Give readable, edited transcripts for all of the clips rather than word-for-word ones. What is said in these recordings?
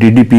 DDP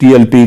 TLP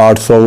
800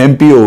MPO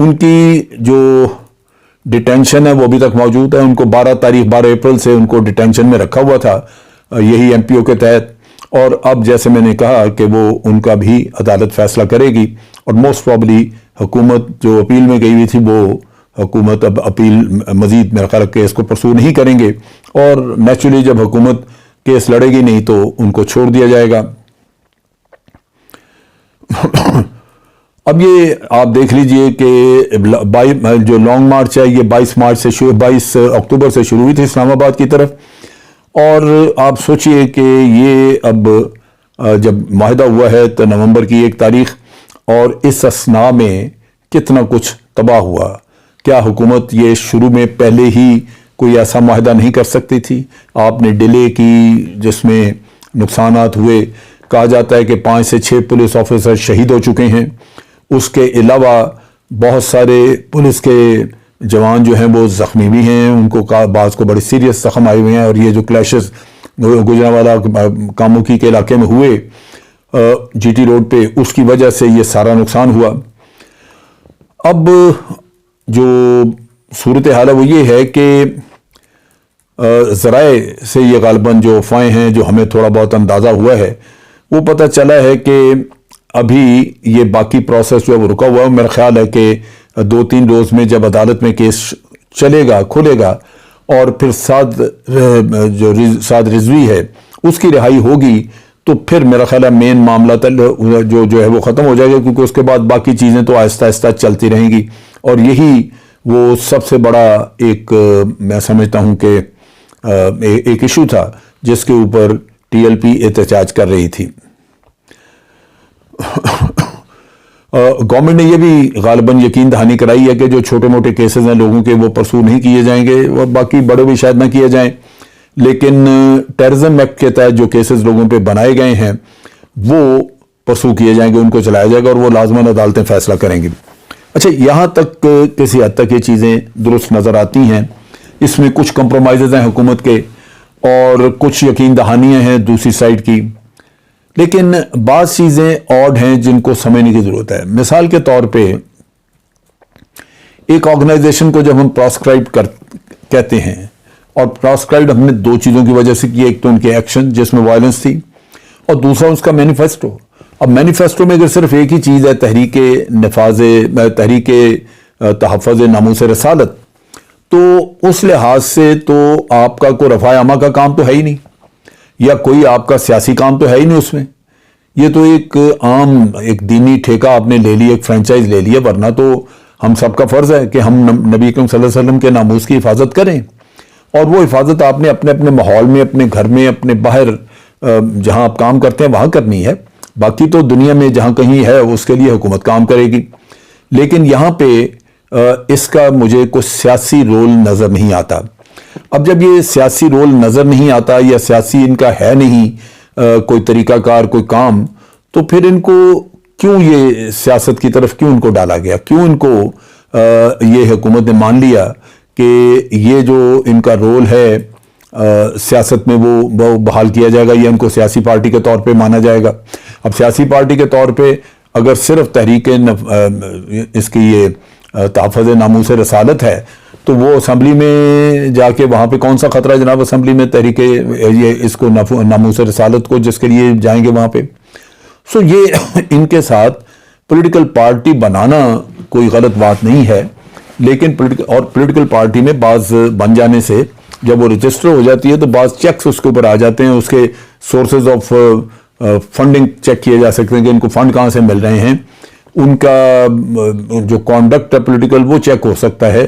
ان کی جو detention ہے وہ ابھی تک موجود ہے. ان کو 12 اپریل سے ان کو ڈیٹینشن میں رکھا ہوا تھا یہی ایم پی او کے تحت, اور اب جیسے میں نے کہا کہ وہ ان کا بھی عدالت فیصلہ کرے گی, اور موسٹ پرابلی حکومت جو اپیل میں گئی ہوئی تھی وہ حکومت اب اپیل مزید میرا خیال کیس کو پرسو نہیں کریں گے, اور نیچرلی جب حکومت کیس لڑے گی نہیں تو ان کو چھوڑ دیا جائے گا. اب یہ آپ دیکھ لیجئے کہ جو لانگ مارچ ہے یہ 22 اکتوبر سے شروع ہوئی تھی اسلام آباد کی طرف, اور آپ سوچئے کہ یہ اب جب معاہدہ ہوا ہے تو نومبر کی 1 تاریخ, اور اس اثناء میں کتنا کچھ تباہ ہوا. کیا حکومت یہ شروع میں پہلے ہی کوئی ایسا معاہدہ نہیں کر سکتی تھی؟ آپ نے ڈیلے کی جس میں نقصانات ہوئے, کہا جاتا ہے کہ 5 سے 6 پولیس آفیسر شہید ہو چکے ہیں, اس کے علاوہ بہت سارے پولیس کے جوان جو ہیں وہ زخمی بھی ہیں, ان کو بعض کو بڑے سیریس زخم آئے ہوئے ہیں, اور یہ جو کلیشز گجرانوالہ کاموکی کے علاقے میں ہوئے جی ٹی روڈ پہ, اس کی وجہ سے یہ سارا نقصان ہوا. اب جو صورتحال ہے وہ یہ ہے کہ ذرائع سے یہ غالباً جو افواہیں ہیں جو ہمیں تھوڑا بہت اندازہ ہوا ہے وہ پتہ چلا ہے کہ ابھی یہ باقی پروسیس جو ہے وہ رکا ہوا ہے. میرا خیال ہے کہ 2-3 روز میں جب عدالت میں کیس چلے گا کھلے گا اور پھر سعد رضوی ہے اس کی رہائی ہوگی تو پھر میرا خیال ہے مین معاملہ جو ہے وہ ختم ہو جائے گا, کیونکہ اس کے بعد باقی چیزیں تو آہستہ آہستہ چلتی رہیں گی, اور یہی وہ سب سے بڑا ایک میں سمجھتا ہوں کہ ایک ایشو تھا جس کے اوپر ٹی ایل پی احتجاج کر رہی تھی. گورنمنٹ نے یہ بھی غالباً یقین دہانی کرائی ہے کہ جو چھوٹے موٹے کیسز ہیں لوگوں کے وہ پرسو نہیں کیے جائیں گے, اور باقی بڑے بھی شاید نہ کیے جائیں, لیکن ٹیررزم ایکٹ کے تحت جو کیسز لوگوں پہ بنائے گئے ہیں وہ پرسو کیے جائیں گے, ان کو چلایا جائے گا, اور وہ لازماً عدالتیں فیصلہ کریں گی. اچھا, یہاں تک کسی حد تک یہ چیزیں درست نظر آتی ہیں. اس میں کچھ کمپرومائزز ہیں حکومت کے اور کچھ یقین دہانیاں ہیں دوسری سائڈ کی, لیکن بعض چیزیں آڈ ہیں جن کو سمجھنے کی ضرورت ہے. مثال کے طور پہ ایک آرگنائزیشن کو جب ہم پراسکرائب کہتے ہیں, اور پراسکرائب ہم نے 2 چیزوں کی وجہ سے کی, ایک تو ان کے ایکشن جس میں وائلنس تھی, اور دوسرا اس کا مینیفیسٹو. اب مینیفیسٹو میں اگر صرف ایک ہی چیز ہے تحریک تحفظ ناموس رسالت, تو اس لحاظ سے تو آپ کا کوئی رفع عامہ کا کام تو ہے ہی نہیں, یا کوئی آپ کا سیاسی کام تو ہے ہی نہیں اس میں. یہ تو ایک عام ایک دینی ٹھیکہ آپ نے لے لی, ایک فرینچائز لے لی ہے, ورنہ تو ہم سب کا فرض ہے کہ ہم نبی اکرم صلی اللہ علیہ وسلم کے ناموس کی حفاظت کریں, اور وہ حفاظت آپ نے اپنے اپنے ماحول میں, اپنے گھر میں, اپنے باہر جہاں آپ کام کرتے ہیں وہاں کرنی ہے. باقی تو دنیا میں جہاں کہیں ہے اس کے لیے حکومت کام کرے گی, لیکن یہاں پہ اس کا مجھے کوئی سیاسی رول نظر نہیں آتا. اب جب یہ سیاسی رول نظر نہیں آتا یا سیاسی ان کا ہے نہیں کوئی طریقہ کار, کوئی کام, تو پھر ان کو کیوں یہ سیاست کی طرف کیوں ان کو ڈالا گیا, کیوں ان کو یہ حکومت نے مان لیا کہ یہ جو ان کا رول ہے سیاست میں وہ بحال کیا جائے گا, یا ان کو سیاسی پارٹی کے طور پہ مانا جائے گا. اب سیاسی پارٹی کے طور پہ اگر صرف تحریک اس کی یہ تحفظ ناموس رسالت ہے تو وہ اسمبلی میں جا کے وہاں پہ کون سا خطرہ ہے جناب اسمبلی میں تحریک یہ اس کو ناموس رسالت کو جس کے لیے جائیں گے وہاں پہ. سو یہ ان کے ساتھ پولیٹیکل پارٹی بنانا کوئی غلط بات نہیں ہے, لیکن پولیٹیکل پارٹی میں بعض بن جانے سے جب وہ رجسٹر ہو جاتی ہے تو بعض چیکس اس کے اوپر آ جاتے ہیں, اس کے سورسز آف فنڈنگ چیک کیے جا سکتے ہیں کہ ان کو فنڈ کہاں سے مل رہے ہیں, ان کا جو کانڈکٹ ہے پولیٹیکل وہ چیک ہو سکتا ہے,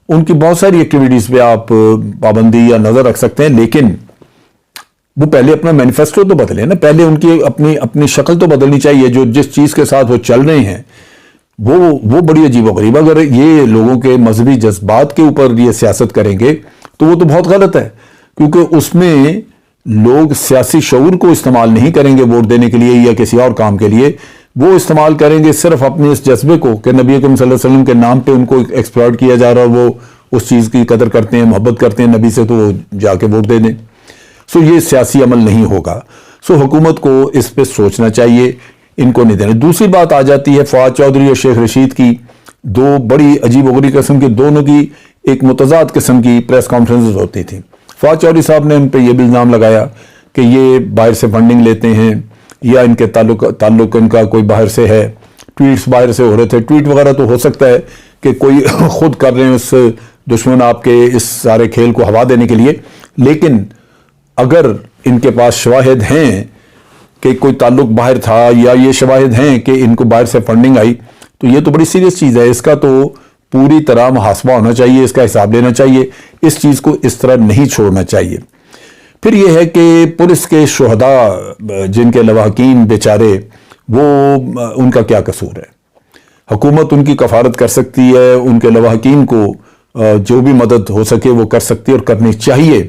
ان کی بہت ساری ایکٹیویٹیز پہ آپ پابندی یا نظر رکھ سکتے ہیں. لیکن وہ پہلے اپنا مینیفیسٹو تو بدلے نا, پہلے ان کی اپنی شکل تو بدلنی چاہیے. جو جس چیز کے ساتھ وہ چل رہے ہیں وہ بڑی عجیب و غریب. اگر یہ لوگوں کے مذہبی جذبات کے اوپر یہ سیاست کریں گے تو وہ تو بہت غلط ہے, کیونکہ اس میں لوگ سیاسی شعور کو استعمال نہیں کریں گے ووٹ دینے کے لیے یا کسی اور کام کے لیے, وہ استعمال کریں گے صرف اپنے اس جذبے کو کہ نبی اکرم صلی اللہ علیہ وسلم کے نام پہ ان کو ایکسپلائٹ کیا جا رہا ہے, وہ اس چیز کی قدر کرتے ہیں, محبت کرتے ہیں نبی سے, تو وہ جا کے ووٹ دے دیں. سو یہ سیاسی عمل نہیں ہوگا. سو حکومت کو اس پہ سوچنا چاہیے, ان کو نہیں دینا. دوسری بات آ جاتی ہے فواد چودھری اور شیخ رشید کی, دو بڑی عجیب و غریب قسم کی، دونوں کی ایک متضاد قسم کی پریس کانفرنسز ہوتی تھیں۔ فواد چودھری صاحب نے ان پہ یہ بھی الزام لگایا کہ یہ باہر سے فنڈنگ لیتے ہیں یا ان کے تعلق ان کا کوئی باہر سے ہے، ٹویٹس باہر سے ہو رہے تھے۔ ٹویٹ وغیرہ تو ہو سکتا ہے کہ کوئی خود کر رہے ہیں اس دشمن آپ کے اس سارے کھیل کو ہوا دینے کے لیے، لیکن اگر ان کے پاس شواہد ہیں کہ کوئی تعلق باہر تھا یا یہ شواہد ہیں کہ ان کو باہر سے فنڈنگ آئی، تو یہ تو بڑی سیریس چیز ہے۔ اس کا تو پوری طرح محاسبہ ہونا چاہیے، اس کا حساب لینا چاہیے، اس چیز کو اس طرح نہیں چھوڑنا چاہیے۔ پھر یہ ہے کہ پولیس کے شہداء جن کے لواحقین بیچارے، وہ ان کا کیا قصور ہے؟ حکومت ان کی کفالت کر سکتی ہے، ان کے لواحقین کو جو بھی مدد ہو سکے وہ کر سکتی ہے اور کرنی چاہیے،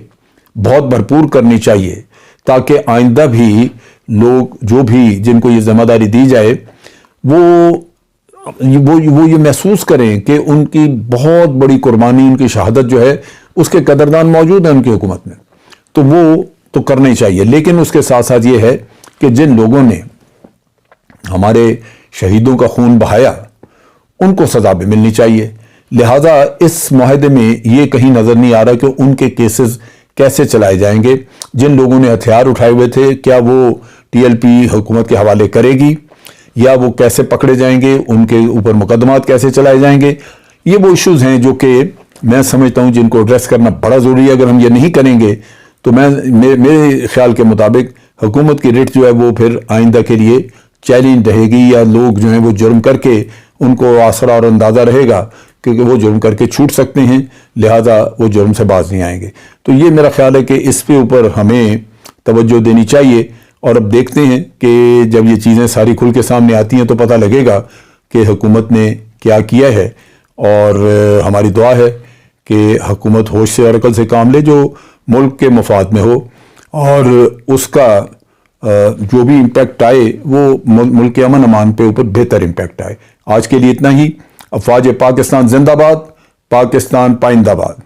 بہت بھرپور کرنی چاہیے، تاکہ آئندہ بھی لوگ جو بھی جن کو یہ ذمہ داری دی جائے وہ یہ محسوس کریں کہ ان کی بہت بڑی قربانی، ان کی شہادت جو ہے اس کے قدردان موجود ہیں ان کی حکومت میں، تو وہ تو کرنا ہی چاہیے۔ لیکن اس کے ساتھ ساتھ یہ ہے کہ جن لوگوں نے ہمارے شہیدوں کا خون بہایا ان کو سزا بھی ملنی چاہیے۔ لہٰذا اس معاہدے میں یہ کہیں نظر نہیں آ رہا کہ ان کے کیسز کیسے چلائے جائیں گے۔ جن لوگوں نے ہتھیار اٹھائے ہوئے تھے، کیا وہ ٹی ایل پی حکومت کے حوالے کرے گی یا وہ کیسے پکڑے جائیں گے، ان کے اوپر مقدمات کیسے چلائے جائیں گے؟ یہ وہ ایشوز ہیں جو کہ میں سمجھتا ہوں جن کو ایڈریس کرنا بڑا ضروری ہے۔ اگر ہم یہ نہیں کریں گے تو میرے خیال کے مطابق حکومت کی ریٹ جو ہے وہ پھر آئندہ کے لیے چیلنج رہے گی، یا لوگ جو ہیں وہ جرم کر کے ان کو آسرا اور اندازہ رہے گا کیونکہ وہ جرم کر کے چھوٹ سکتے ہیں، لہٰذا وہ جرم سے باز نہیں آئیں گے۔ تو یہ میرا خیال ہے کہ اس کے اوپر ہمیں توجہ دینی چاہیے، اور اب دیکھتے ہیں کہ جب یہ چیزیں ساری کھل کے سامنے آتی ہیں تو پتہ لگے گا کہ حکومت نے کیا کیا ہے۔ اور ہماری دعا ہے کہ حکومت ہوش سے اور عقل سے کام لے، جو ملک کے مفاد میں ہو، اور اس کا جو بھی امپیکٹ آئے وہ ملک کے امن امان پہ اوپر بہتر امپیکٹ آئے۔ آج کے لیے اتنا ہی۔ افواج پاکستان زندہ باد، پاکستان پائندہ باد۔